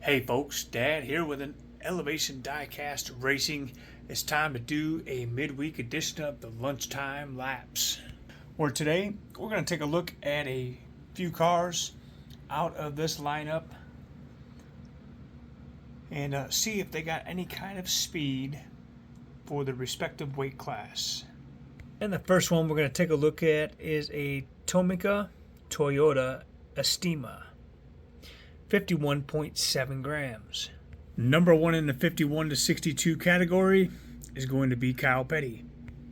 Hey folks, Dad here with an Elevation Diecast Racing. It's time to do a midweek edition of the Lunchtime Laps. Where today we're going to take a look at a few cars out of this lineup and see if they got any kind of speed for the respective weight class. And the first one we're going to take a look at is a Tomica Toyota Estima. 51.7 grams. Number one in the 51 to 62 category is going to be Kyle Petty.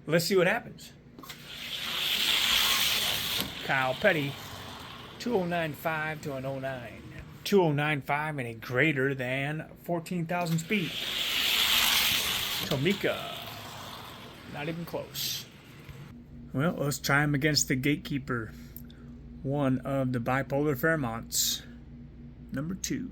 Let's see what happens. Kyle Petty, 2095 to an 09. 2095 and a greater than 14,000 speed. Tomica, not even close. Well, let's try him against the Gatekeeper, one of the bipolar Fairmonts. Number 2.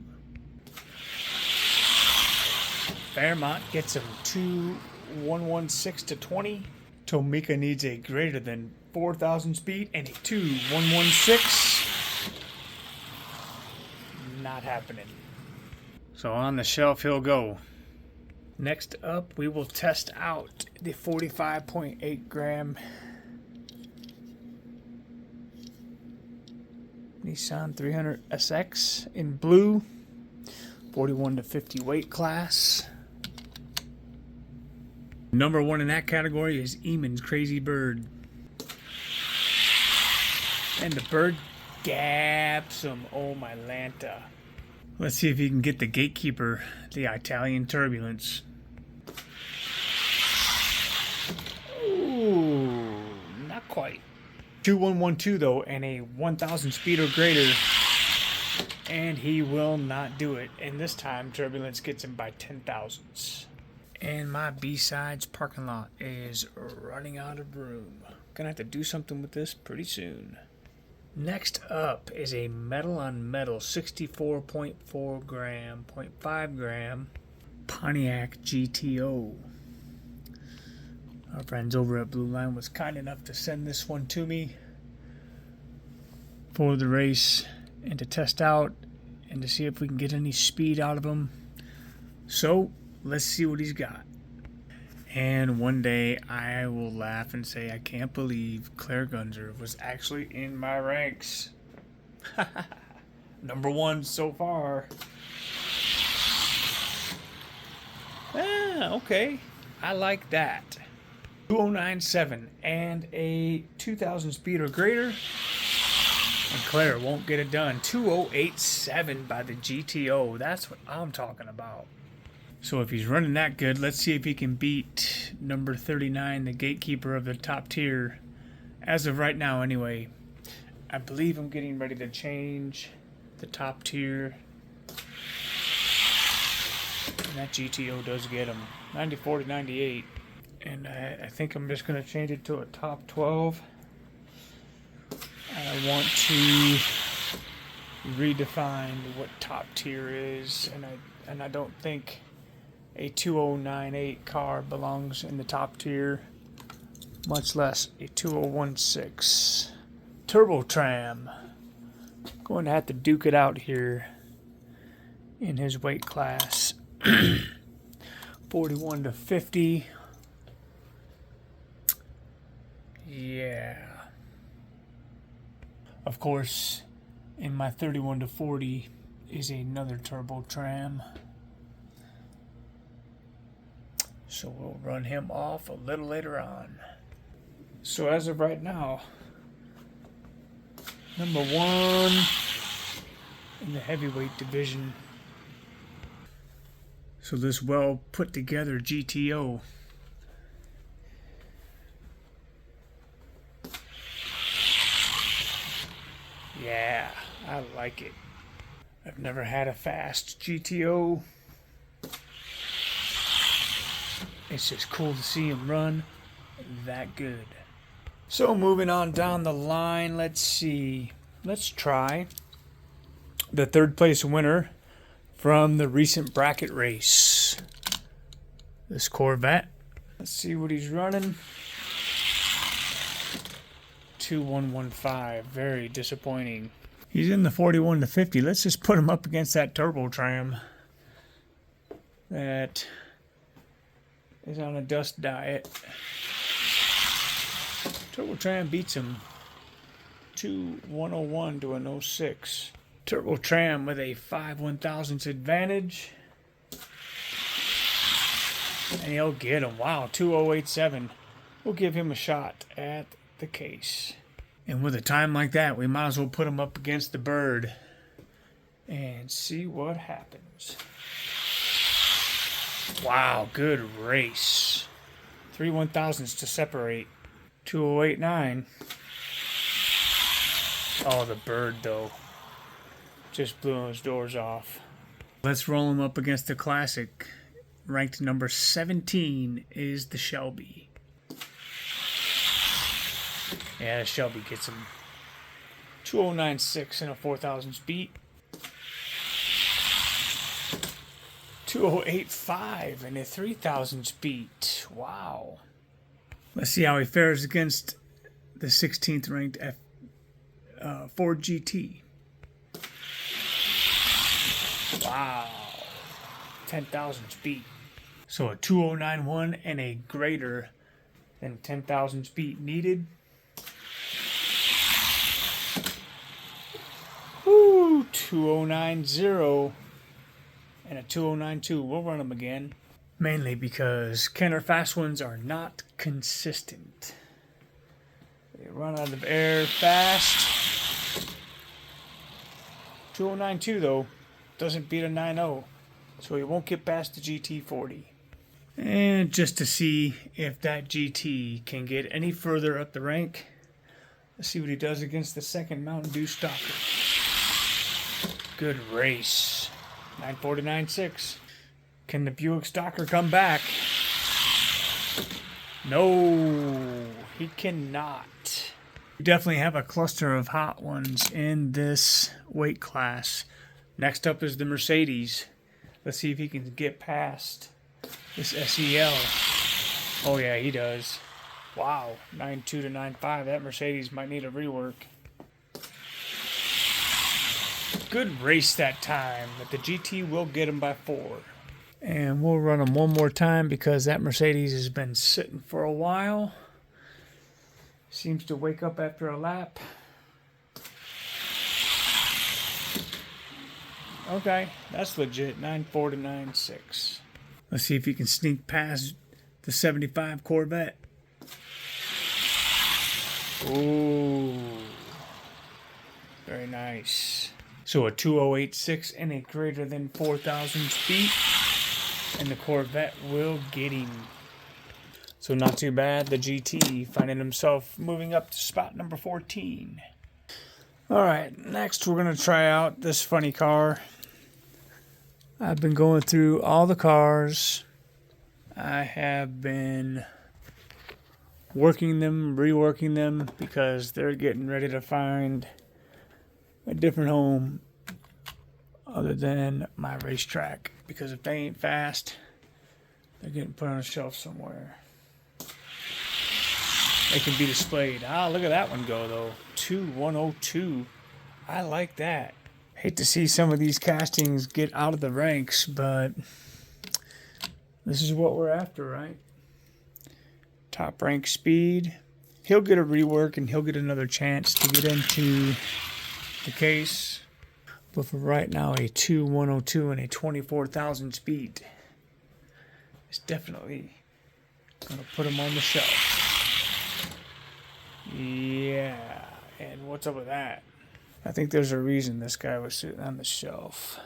Fairmont gets him 2116 to 20. Tomica needs a greater than 4,000 speed and a 2116. Not happening. So on the shelf he'll go. Next up, we will test out the 45.8 gram Nissan 300 SX in blue, 41 to 50 weight class. Number one in that category is Eamon's Crazy Bird. And the bird gabs him. Oh my Lanta. Let's see if he can get the Gatekeeper, the Italian Turbulence. Ooh, not quite. 2112 though, and a 1,000 speed or greater, and he will not do it. And this time Turbulence gets him by 10 thousandths. And my B-sides parking lot is running out of room. Gonna have to do something with this pretty soon. Next up is a metal on metal 64.4 gram, 0.5 gram Pontiac GTO. Our friends over at Blue Line was kind enough to send this one to me for the race and to test out and to see if we can get any speed out of him. So let's see what he's got. And one day I will laugh and say I can't believe Claire Gunzer was actually in my ranks. Number one so far. Okay. I like that. 2097 and a 2,000 speed or greater, and Claire won't get it done. 2087 by the GTO. That's what I'm talking about. So if he's running that good, let's see if he can beat number 39, the Gatekeeper of the top tier. As of right now, anyway. I believe I'm getting ready to change the top tier, and that GTO does get him 94 to 98. And I think I'm just going to change it to a top 12. I want to redefine what top tier is, and I don't think a 2098 car belongs in the top tier, much less a 2016. Turbo Tram. Going to have to duke it out here in his weight class. 41 to 50. Yeah. Of course, in my 31 to 40 is another Turbo Tram. So we'll run him off a little later on. So as of right now, number one in the heavyweight division. So this well put together GTO. Yeah, I like it. I've never had a fast GTO. It's just cool to see him run that good. So moving on down the line, let's see. Let's try the third place winner from the recent bracket race. This Corvette. Let's see what he's running. 2115. Very disappointing. He's in the 41 to 50. Let's just put him up against that turbo tram that is on a dust diet. Turbo tram beats him 101 to an 06. Turbo tram with a 5/1000ths advantage. And he'll get him. Wow, 2087. We'll give him a shot at the case. And with a time like that, we might as well put him up against the bird and see what happens. Wow, good race. 3/1000ths to separate. 2089. Oh, the bird, though. Just blew his doors off. Let's roll him up against the classic. Ranked number 17 is the Shelby. Yeah, the Shelby gets him 2096 and a 4000s beat. 2085 and a 3000s beat. Wow. Let's see how he fares against the 16th ranked Ford GT. Wow. 10,000s beat. So a 2091 and a greater than 10,000s beat needed. Woo, 2090 and a 2092. We'll run them again. Mainly because Kenner fast ones are not consistent. They run out of air fast. 2092 though doesn't beat a 90. So he won't get past the GT40. And just to see if that GT can get any further up the rank, let's see what he does against the second Mountain Dew Stalker. Good race. 949.6. Can the Buick Stalker come back? No, he cannot. We definitely have a cluster of hot ones in this weight class. Next up is the Mercedes. Let's see if he can get past this SEL. Oh yeah, he does. Wow, 9.2 to 9.5. That Mercedes might need a rework. Good race that time, but the GT will get him by 4. And we'll run him one more time because that Mercedes has been sitting for a while. Seems to wake up after a lap. Okay, that's legit. 9.4 to 9.6. Let's see if he can sneak past the 75 Corvette. Ooh. Very nice. So a 2086 and a greater than 4,000 feet. And the Corvette will get him. So not too bad. The GT finding himself moving up to spot number 14. Alright, next we're going to try out this funny car. I've been going through all the cars. I have been working them, reworking them, because they're getting ready to find a different home other than my racetrack. Because if they ain't fast, they're getting put on a shelf somewhere. They can be displayed. Ah, look at that one go, though. 2102. I like that. Hate to see some of these castings get out of the ranks, but this is what we're after, right? Top rank speed. He'll get a rework and he'll get another chance to get into the case. But for right now, a 2102 and a 24,000 speed is definitely going to put him on the shelf. Yeah, and what's up with that? I think there's a reason this guy was sitting on the shelf.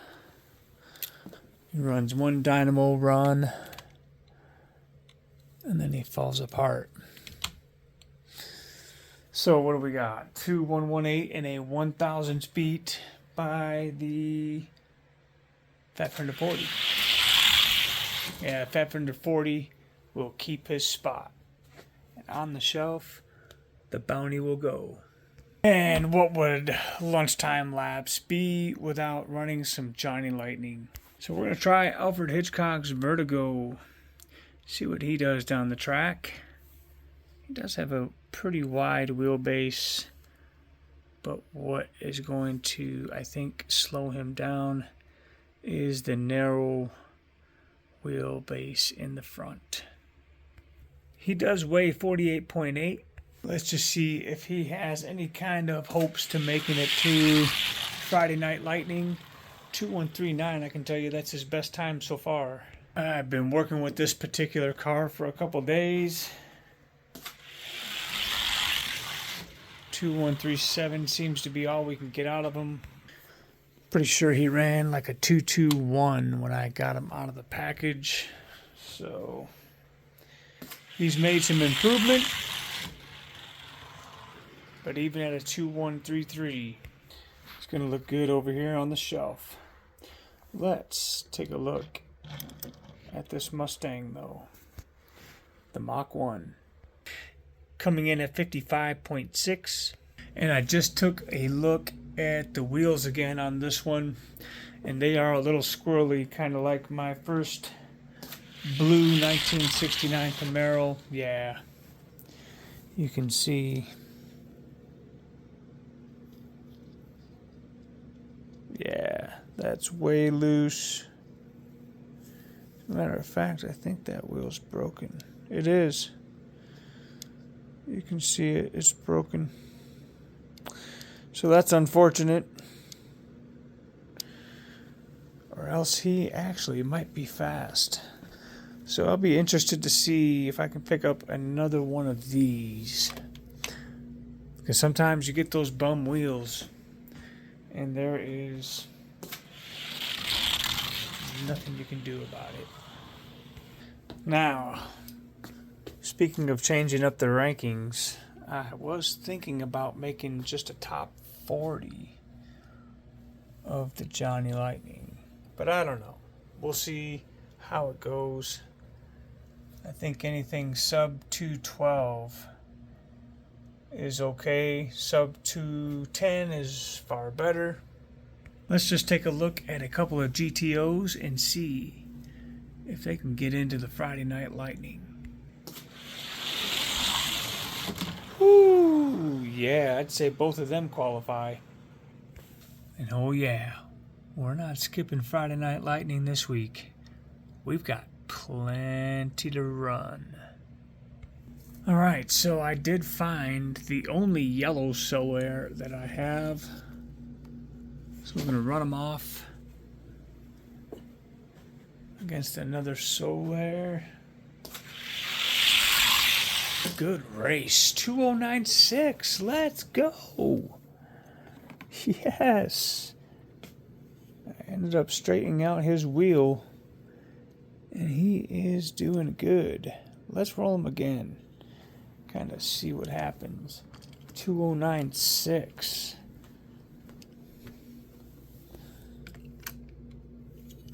He runs one dynamo run, and then he falls apart. So what do we got? 2118 and a 1,000 speed by the Fatfender 40. Yeah, Fatfender 40 will keep his spot. And on the shelf, the bounty will go. And what would lunchtime laps be without running some Johnny Lightning? So we're going to try Alfred Hitchcock's Vertigo. See what he does down the track. He does have a pretty wide wheelbase. But what is going to, I think, slow him down is the narrow wheelbase in the front. He does weigh 48.8. Let's just see if he has any kind of hopes to making it to Friday Night Lightning. 2139, I can tell you that's his best time so far. I've been working with this particular car for a couple days. 2137 seems to be all we can get out of him. Pretty sure he ran like a 221 when I got him out of the package. So he's made some improvement. But even at a 2133, it's going to look good over here on the shelf. Let's take a look at this Mustang though. The Mach 1. Coming in at 55.6. And I just took a look at the wheels again on this one. And they are a little squirrely, kind of like my first blue 1969 Camaro. Yeah. You can see. Yeah, that's way loose. As a matter of fact, I think that wheel's broken. It is. You can see it, it's broken. So that's unfortunate. Or else he actually might be fast. So I'll be interested to see if I can pick up another one of these. Because sometimes you get those bum wheels and there is nothing you can do about it. Now, speaking of changing up the rankings, I was thinking about making just a top 40 of the Johnny Lightning. But I don't know. We'll see how it goes. I think anything sub 212 is okay. Sub 210 is far better. Let's just take a look at a couple of GTOs and see if they can get into the Friday Night Lightning. Whoo, yeah, I'd say both of them qualify. And oh yeah, we're not skipping Friday Night Lightning this week. We've got plenty to run. Alright, so I did find the only yellow Solaire that I have. So we're going to run them off against another Solaire. Good race. 2096. Let's go. Yes. I ended up straightening out his wheel. And he is doing good. Let's roll him again. Kind of see what happens. 2096.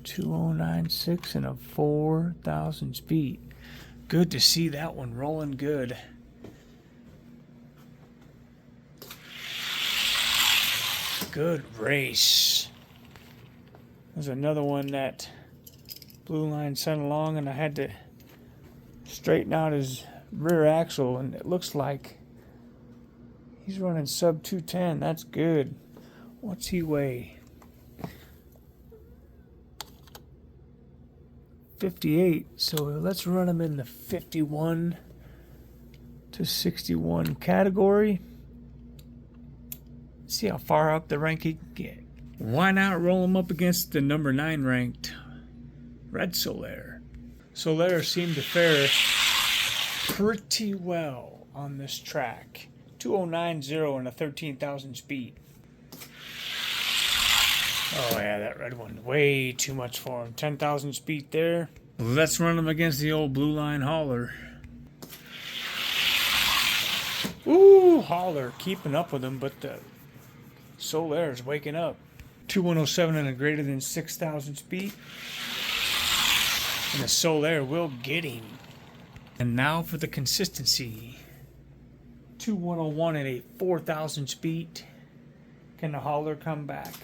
2096 and a 4,000 speed. Good to see that one rolling good. Good race. There's another one that blue line sent along and I had to straighten out his rear axle and it looks like he's running sub 210. That's good. What's he weigh? 58. So let's run him in the 51 to 61 category. See how far up the rank he can get. Why not roll him up against the number 9 ranked Red Solaire? Solaire seemed to fare pretty well on this track. 2090 and a 13,000 speed. Oh yeah, that red one, way too much for him. 10,000 speed there. Let's run him against the old blue line hauler. Ooh, hauler keeping up with him, but the Solaire is waking up. 2107 and a greater than 6,000 speed. And the Solaire will get him. And now for the consistency. 2101 at a 4,000 speed. Can the hauler come back?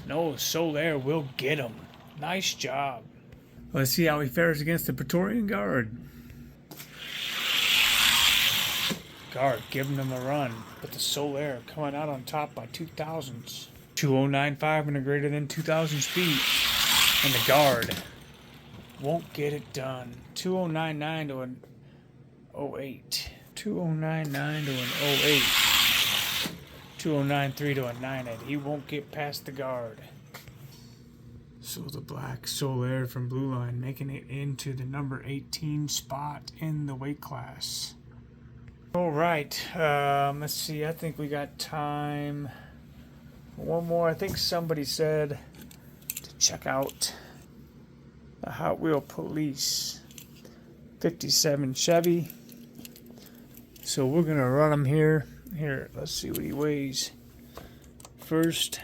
No, Solaire will get him. Nice job. Let's see how he fares against the Praetorian Guard. guard giving them a run, but the Solaire coming out on top by 2,000s. 2095 and a greater than 2,000 speed. And the guard won't get it done. 2099 to an 08. 2099 to an 08. 2093 to a 98. He won't get past the guard. So the black Solaire from Blue Line making it into the number 18 spot in the weight class. All right, let's see. I think we got time for one more. I think somebody said to check out the Hot Wheel Police 57 Chevy. So we're gonna run him here. Here, let's see what he weighs. First,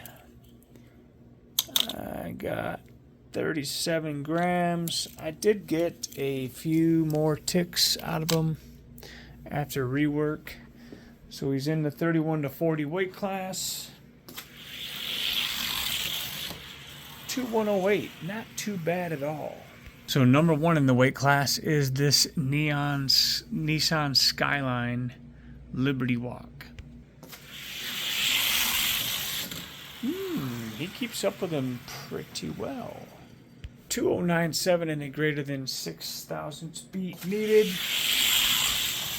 I got 37 grams. I did get a few more ticks out of him after rework. So he's in the 31 to 40 weight class. 2108, not too bad at all. So number one in the weight class is this Nissan Skyline Liberty Walk. He keeps up with them pretty well. 2097 and a greater than 6,000 speed needed.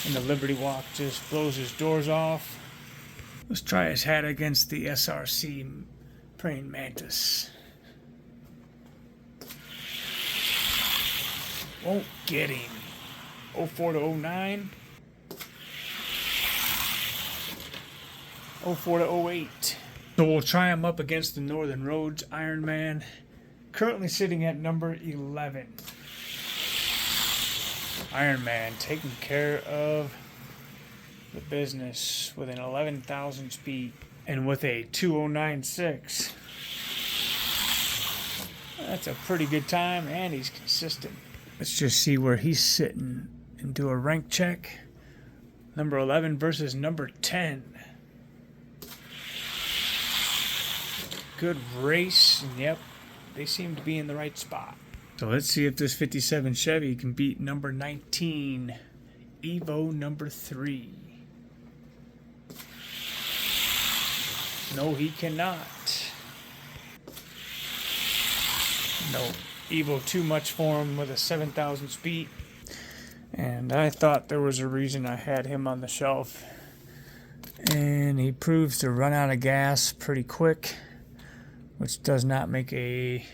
And the Liberty Walk just blows his doors off. Let's try his hat against the SRC Praying Mantis. Won't get him. 04 to 09. 04 to 08. So we'll try him up against the Northern Roads Ironman. Currently sitting at number 11. Ironman taking care of the business with an 11,000 speed and with a 2096. That's a pretty good time, and he's consistent. Let's just see where he's sitting and do a rank check. Number 11 versus number 10. Good race, and yep, they seem to be in the right spot. So let's see if this 57 Chevy can beat number 19, Evo number 3. No, he cannot. No, Evo too much for him with a 7,000 speed. And I thought there was a reason I had him on the shelf. And he proves to run out of gas pretty quick, which does not make a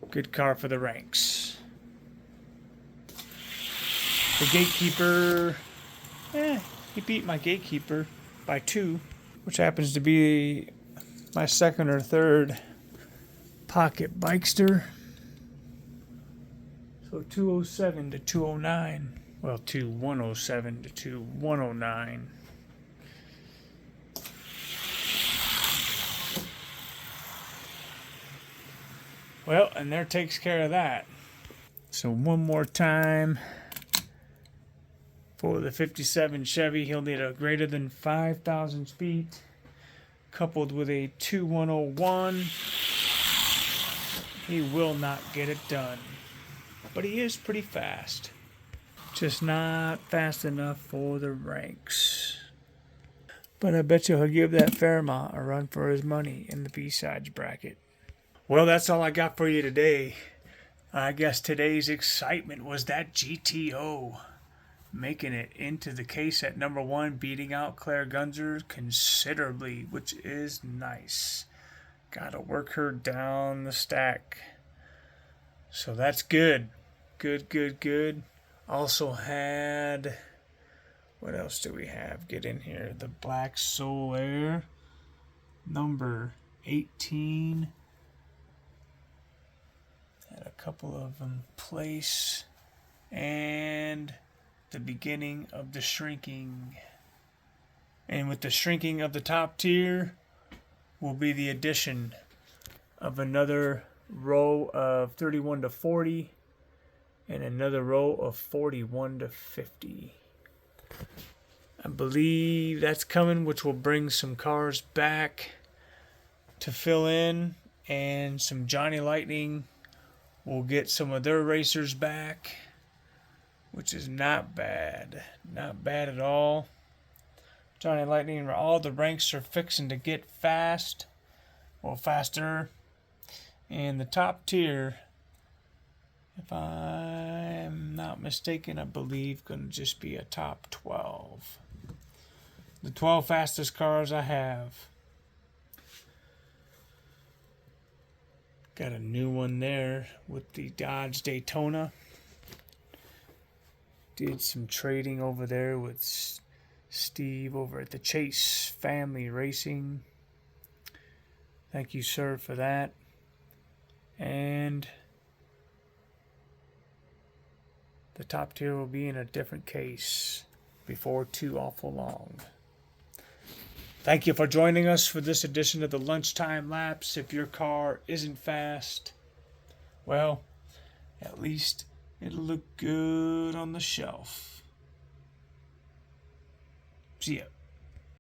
good car for the ranks. The Gatekeeper, he beat my Gatekeeper by 2, which happens to be my second or third pocket bikester. So 207 to 209. Well, 2107 to 2109. Well, and there takes care of that. So one more time for the 57 Chevy, he'll need a greater than 5,000 speed coupled with a 2101. He will not get it done. But he is pretty fast. Just not fast enough for the ranks. But I bet you he'll give that Fairmont a run for his money in the B-sides bracket. Well, that's all I got for you today. I guess today's excitement was that GTO making it into the case at number 1, beating out Claire Gunzer considerably, which is nice. Gotta work her down the stack. So that's good. Good. Also had, what else do we have? Get in here. The black Solaire, number 18. Had a couple of them place. And the beginning of the shrinking. And with the shrinking of the top tier will be the addition of another row of 31 to 40 and another row of 41 to 50. I believe that's coming, which will bring some cars back to fill in, and some Johnny Lightning will get some of their racers back, which is not bad. Not bad at all. Johnny Lightning, where all the ranks are fixing to get fast, or faster. And the top tier, if I'm not mistaken, I believe going to just be a top 12. The 12 fastest cars I have. Got a new one there with the Dodge Daytona. Did some trading over there with Steve over at the Chase Family Racing. Thank you, sir, for that. And the top tier will be in a different case before too awful long. Thank you for joining us for this edition of the Lunchtime Laps. If your car isn't fast, well, at least it'll look good on the shelf. See ya.